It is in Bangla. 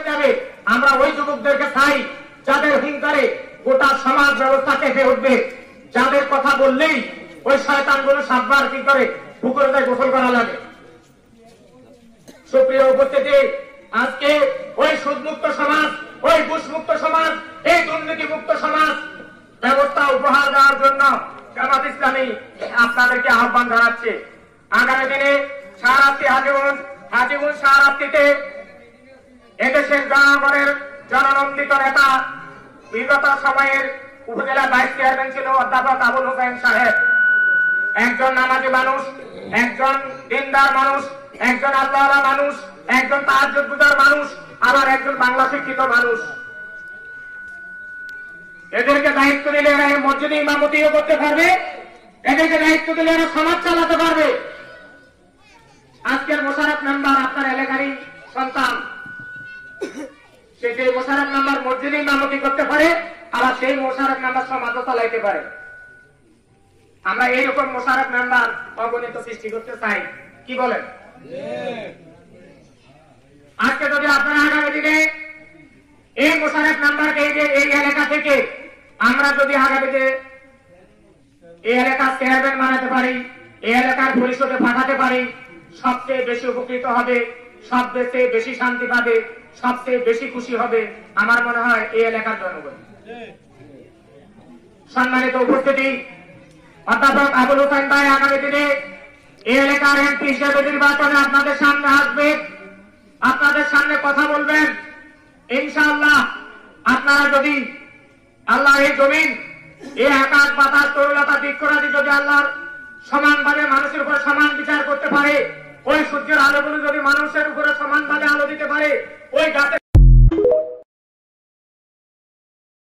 যাবে। আমরা ওই যুবকদেরকে চাই যাদের হুঙ্কারে গোটা সমাজ ব্যবস্থা কেঁপে উঠবে, যাদের কথা বললেই ওই শয়তানগুলো সাতবার কি করে পুকুরে যায় গোসল করা লাগে। সুপ্রিয় উপস্থিতি, আজকে ওই সুদমুক্ত সমাজ, ওই ঘুষমুক্ত সমাজ, এই দুর্নীতি মুক্ত সমাজ ব্যবস্থা উপহার দেওয়ার জন্য জামাত ইসলামী আপনাদেরকে আহ্বান জানাচ্ছে। আগামী দিনে শাহরাস্তি হাজীগঞ্জ শাহরাস্তিতে এদেশের জনগণের জননন্দিত নেতা, বিগত সময়ের উপজেলা ভাইস চেয়ারম্যান ছিল অধ্যাপক আবুল হোসেন সাহেব। একজন নামাজি মানুষ, একজন দিনদার মানুষ, একজন আল্লাহওয়ালা মানুষ, একজন তাহাজ্জুদ গুজার মানুষ, আবার একজন বাংলা শিক্ষিত মানুষ। এদেরকে দায়িত্ব দিলে এরা মসজিদে ইমামতিও করতে পারবে, এদেরকে দায়িত্ব দিলে এরা সমাজ চালাতে পারবে। আজকের মোশাররফ মেম্বার আপনার এলাকারই সন্তান, সেই মোশাররফ মেম্বার মসজিদে ইমামতি করতে পারে, আবার সেই মোশাররফ মেম্বার সমাজও চালাইতে পারে। আমরা এইরকম মোশাররফ মেম্বার অগণিত সৃষ্টি করতে চাই, কি বলেন? আজকে যদি আপনারা আগামী দিনে এই মোশাররফ মেম্বারকে এই এলাকা থেকে আমরা যদি আগামীতে এই এলাকার চেয়ারম্যান বানাতে পারি, এই এলাকার পরিষদে পাঠাতে পারি, সবচেয়ে বেশি উপকৃত হবে, সবচেয়ে বেশি শান্তি পাবে, সবচেয়ে বেশি খুশি হবে আমার মনে হয় এই এলাকার জনগণ। সম্মানিত উপস্থিতি, অধ্যাপক আবুল হোসেন ভাই আগামী দিনে এই এলাকার এমপি হিসেবে নির্বাচনে আপনাদের সামনে আসবে, আপনাদের সামনে কথা বলবেন। ইনশাআল্লাহ আপনারা যদি আল্লাহ এই জমিন, এই আকাশ বাতাস তরুলতা বৃক্ষরাজি যদি আল্লাহর সমানভাবে মানুষের উপরে সমান বিচার করতে পারে, ওই সূর্যের আলোগুলো যদি মানুষের উপরে সমানভাবে আলো দিতে পারে, ওই গাছের